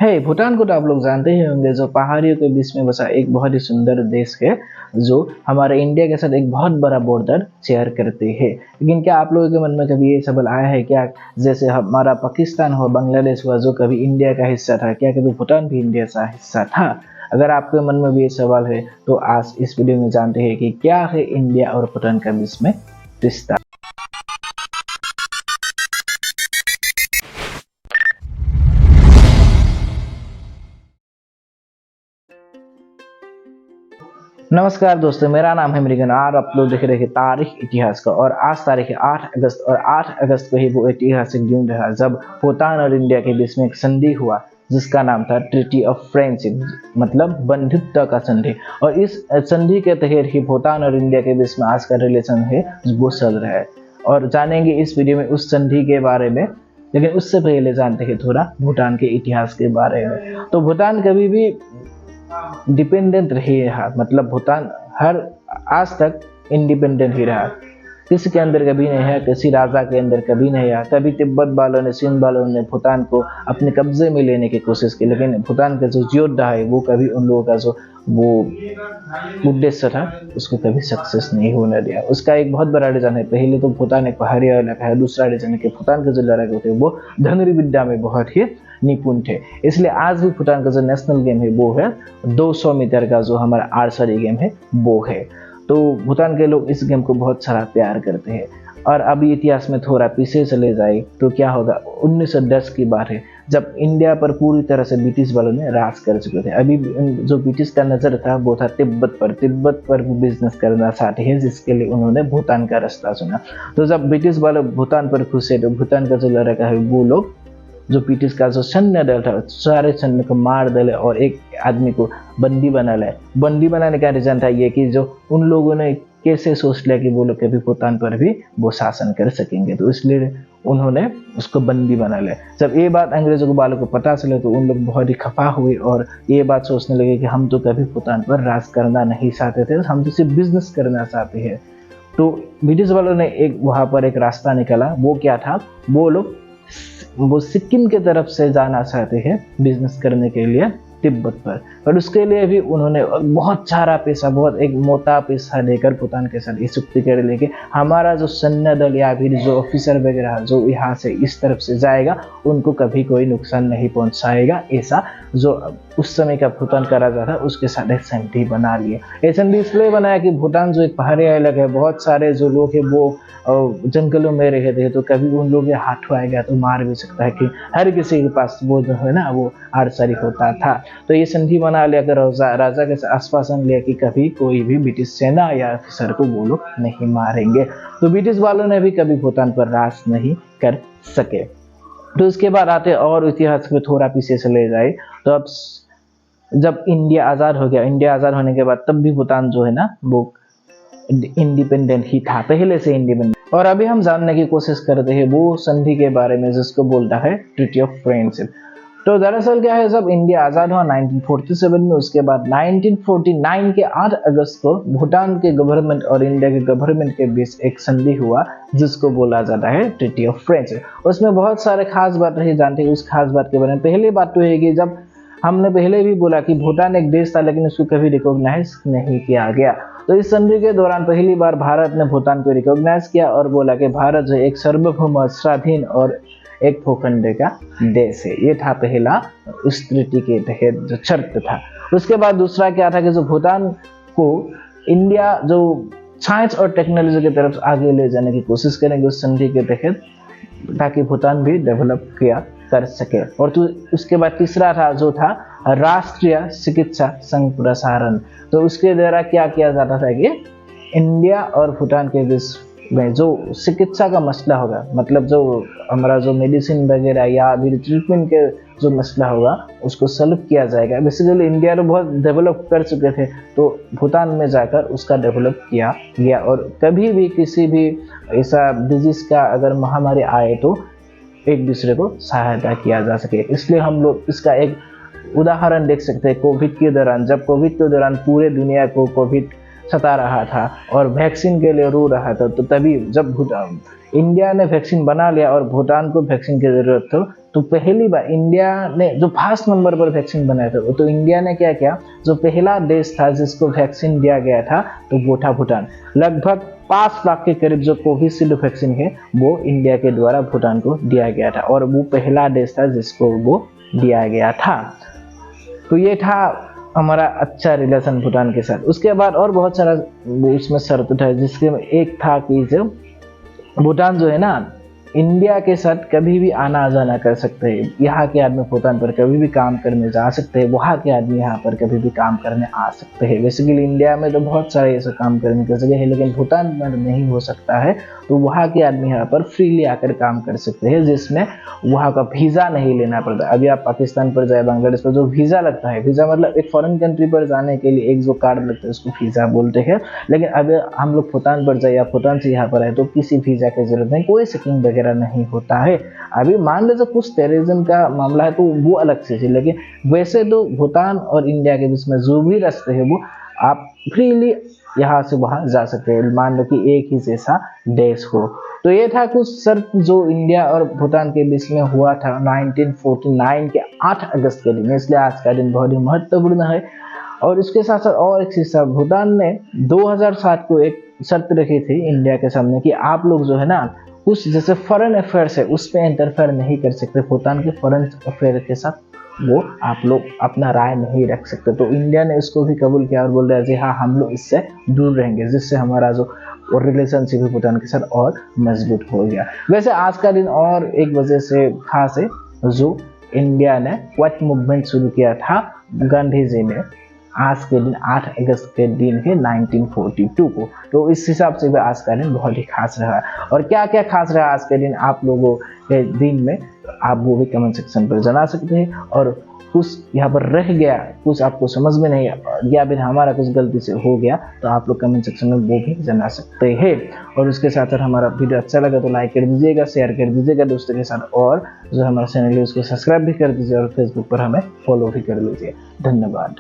है भूटान को तो आप लोग जानते ही होंगे, जो पहाड़ियों के बीच में बसा एक बहुत ही सुंदर देश है, जो हमारे इंडिया के साथ एक बहुत बड़ा बॉर्डर शेयर करते हैं। लेकिन क्या आप लोगों के मन में कभी ये सवाल आया है क्या, जैसे हमारा पाकिस्तान हो, बांग्लादेश हुआ, जो कभी इंडिया का हिस्सा था, क्या कभी भूटान भी इंडिया का हिस्सा था? अगर आपके मन में भी ये सवाल है तो आज इस वीडियो में जानते हैं कि क्या है इंडिया और भूटान के बीच में रिश्ता। नमस्कार दोस्तों, मेरा नाम है मृगन और आप लोग देख रहे हैं तारीख इतिहास का। और आज तारीख है 8 अगस्त और 8 अगस्त को ही वो ऐतिहासिक दिन रहा जब भूटान और इंडिया के बीच में एक संधि हुआ जिसका नाम था ट्रीटी ऑफ फ्रेंडशिप, मतलब बंधुत्व का संधि। और इस संधि के तहत ही भूटान और इंडिया के बीच में आज का रिलेशन है वो चल रहा है। और जानेंगे इस वीडियो में उस संधि के बारे में, लेकिन उससे पहले जानते हैं थोड़ा भूटान के इतिहास के बारे में। तो भूटान कभी भी डिपेंडेंट रही है, मतलब भूटान हर आज तक इंडिपेंडेंट ही रहा। किसी के अंदर कभी नहीं है, किसी राजा के अंदर कभी नहीं है। कभी तिब्बत वालों ने, चीन वालों ने भूटान को अपने कब्जे में लेने की कोशिश की, लेकिन भूटान का जो योद्धा है वो कभी उन लोगों का जो वो उद्देश्य था उसको कभी सक्सेस नहीं होने दिया। उसका एक बहुत बड़ा रीजन है, पहले तो भूटान एक पहाड़ी इलाका है, दूसरा रीजन है कि भूटान के जो लड़के होते हैं वो धनुर्विद्या विद्या में बहुत ही निपुण थे। इसलिए आज भी भूटान का जो नेशनल गेम है वो है 200 मीटर का जो हमारा आर्चरी गेम है वो है। तो भूटान के लोग इस गेम को बहुत सारा प्यार करते हैं। और अभी इतिहास में थोड़ा पीछे चले जाए तो क्या होगा, 1910 की बात है जब इंडिया पर पूरी तरह से ब्रिटिश वालों ने राज कर चुके थे। अभी जो ब्रिटिश का नजर था वो था तिब्बत पर वो बिजनेस करना चाहते हैं, जिसके लिए उन्होंने भूटान का रास्ता चुना। तो जब ब्रिटिश वाले भूटान पर खुश है तो भूटान का जो लड़का है वो लोग, जो ब्रिटिश का जो सैन्य दल था, सारे सैन्य को मार डाले और एक आदमी को बंदी बना ले। बंदी बनाने का रीजन था ये कि जो उन लोगों ने कैसे सोच लिया कि वो लोग कभी भूटान पर भी वो शासन कर सकेंगे, तो इसलिए उन्होंने उसको बंदी बना लिया। जब ये बात अंग्रेजों को वालों को पता चले तो उन लोग बहुत ही खफा हुए और ये बात सोचने लगे कि हम तो कभी भूटान पर राज करना नहीं चाहते थे, हम तो सिर्फ बिजनेस करना चाहते हैं। तो ब्रिटिश वालों ने एक वहाँ पर एक रास्ता निकाला। वो क्या था, वो सिक्किम के तरफ से जाना चाहते हैं बिजनेस करने के लिए तिब्बत पर उसके लिए भी उन्होंने बहुत सारा पैसा, बहुत एक मोटा पैसा लेकर भूटान के साथ इस चुक्ति कर लेके हमारा जो सैन्य दल या फिर जो ऑफिसर वगैरह जो यहाँ से इस तरफ से जाएगा उनको कभी कोई नुकसान नहीं पहुंचाएगा, ऐसा जो उस समय का भूटान का राजा था उसके साथ एक संधि बना लिया। ये संधि इसलिए बनाया कि भूटान जो एक पहाड़ी इलाका है, बहुत सारे जो लोग है वो जंगलों में रहते हैं, तो कभी उन लोग के हाथ आएगा तो मार भी सकता है कि हर किसी के पास वो जो है ना वो आर्चरी होता था। तो ये संधि बना लिया कर राजा के आश्वासन लिया कि कभी कोई भी ब्रिटिश सेना या अफसर को वो लोग नहीं मारेंगे। तो ब्रिटिश वालों ने भी कभी भूटान पर राज नहीं कर सके। तो इसके बाद आते और इतिहास में थोड़ा पीछे चले जाए तो अब जब इंडिया आज़ाद हो गया, इंडिया आज़ाद होने के बाद तब भी भूटान जो है ना वो इंडिपेंडेंट ही था, पहले से इंडिपेंडेंट। और अभी हम जानने की कोशिश करते हैं वो संधि के बारे में जिसको बोलता है ट्रीटी ऑफ फ्रेंडशिप। तो दरअसल क्या है, जब इंडिया आज़ाद हुआ 1947 में, उसके बाद 1949 के 8 अगस्त को भूटान के गवर्नमेंट और इंडिया के गवर्नमेंट के बीच एक संधि हुआ जिसको बोला जाता है ट्रीटी ऑफ फ्रेंडशिप। उसमें बहुत सारे खास बात रही, जानते हैं उस खास बात के बारे में। पहली बात तो है कि जब हमने पहले भी बोला कि भूटान एक देश था लेकिन उसको कभी रिकॉग्नाइज नहीं किया गया, तो इस संधि के दौरान पहली बार भारत ने भूटान को रिकॉग्नाइज किया और बोला कि भारत जो एक सार्वभौम, स्वाधीन और एक भूखंड का देश है। ये था पहला उस ट्रीटी के तहत जो शर्त था। उसके बाद दूसरा क्या था कि जो भूटान को इंडिया जो साइंस और टेक्नोलॉजी की तरफ आगे ले जाने की कोशिश करेंगे उस संधि के तहत, ताकि भूटान भी डेवलप किया कर सके। और तो उसके बाद तीसरा था जो था राष्ट्रीय चिकित्सा संप्रसारण। तो उसके द्वारा क्या किया जाता था कि इंडिया और भूटान के बीच में जो चिकित्सा का मसला होगा, मतलब जो हमारा जो मेडिसिन वगैरह या फिर ट्रीटमेंट के जो मसला होगा उसको सॉल्व किया जाएगा। बेसिकली इंडिया तो बहुत डेवलप कर चुके थे, तो भूटान में जाकर उसका डेवलप किया गया। और कभी भी किसी भी ऐसा डिजीज का अगर महामारी आए तो एक दूसरे को सहायता किया जा सके। इसलिए हम लोग इसका एक उदाहरण देख सकते हैं कोविड के दौरान। जब कोविड के दौरान पूरे दुनिया को कोविड सता रहा था और वैक्सीन के लिए रो रहा था, तो तभी जब भूटान इंडिया ने वैक्सीन बना लिया और भूटान को वैक्सीन की जरूरत थी, तो पहली बार इंडिया ने जो फर्स्ट नंबर पर वैक्सीन बनाया था, तो इंडिया ने क्या किया, जो पहला देश था जिसको वैक्सीन दिया गया था तो वो था भूटान। लगभग 5 लाख के करीब जो कोविशील्ड वैक्सीन है वो इंडिया के द्वारा भूटान को दिया गया था और वो पहला देश था जिसको वो दिया गया था। तो ये था हमारा अच्छा रिलेशन भूटान के साथ। उसके बाद और बहुत सारा उसमें शर्त था, जिसके एक था कि जो भूटान जो है ना, इंडिया के साथ कभी भी आना जाना कर सकते हैं। यहाँ के आदमी भूटान पर कभी भी काम करने जा सकते हैं, वहाँ के आदमी यहाँ पर कभी भी काम करने आ सकते हैं। बेसिकली इंडिया में तो बहुत सारे ऐसे काम करने की जगह है, लेकिन भूटान में नहीं हो सकता है, तो वहाँ के आदमी यहाँ पर फ्रीली आकर काम कर सकते हैं, जिसमें वहाँ का वीज़ा नहीं लेना पड़ता। अभी आप पाकिस्तान पर जाए, बांग्लादेश पर जो वीज़ा लगता है, वीज़ा मतलब एक फॉरेन कंट्री पर जाने के लिए एक जो कार्ड लगता है उसको वीज़ा बोलते हैं। लेकिन अगर हम लोग भूटान पर जाए या भूटान से यहाँ पर आए तो किसी वीज़ा की जरूरत नहीं, कोई चेकिंग वगैरह नहीं होता है। अभी मान लीजिए कुछ टेररिज्म का मामला है तो वो अलग चीज़ है, लेकिन वैसे तो भूटान और इंडिया के बीच में जो भी रास्ते है वो आप फ्रीली यहाँ से वहाँ जा सकते हैं, मान लो कि एक ही जैसा देश हो। तो ये था कुछ शर्त जो इंडिया और भूटान के बीच में हुआ था 1949 के 8 अगस्त के दिन, इसलिए आज का दिन बहुत ही महत्वपूर्ण है। और इसके साथ साथ और एक चीज़ था, भूटान ने 2007 को एक शर्त रखी थी इंडिया के सामने कि आप लोग जो है ना, कुछ जैसे फॉरेन अफेयर्स है उस पर इंटरफेयर नहीं कर सकते, भूटान के फॉरेन अफेयर के साथ वो आप लोग अपना राय नहीं रख सकते। तो इंडिया ने इसको भी कबूल किया और बोल रहा है जी हाँ, हम लोग इससे दूर रहेंगे, जिससे हमारा जो रिलेशनशिप है भूटान के साथ और मजबूत हो गया। वैसे आज का दिन और एक वजह से खास है, जो इंडिया ने व्हाइट मूवमेंट शुरू किया था गांधी जी ने, आज के दिन 8 अगस्त के दिन है 1942 को। तो इस हिसाब से भी आज का दिन बहुत ही खास रहा। और क्या क्या खास रहा आज के दिन आप लोगों के दिन में, आप वो भी कमेंट सेक्शन पर जना सकते हैं। और कुछ यहाँ पर रह गया, कुछ आपको समझ में नहीं या फिर हमारा कुछ गलती से हो गया, तो आप लोग कमेंट सेक्शन में वो भी जना सकते हैं। और उसके साथ साथ हमारा वीडियो अच्छा लगा तो लाइक कर दीजिएगा, शेयर कर दीजिएगा दोस्तों के साथ, और जो हमारा चैनल है उसको सब्सक्राइब भी कर दीजिए और फेसबुक पर हमें फॉलो भी कर लीजिए। धन्यवाद।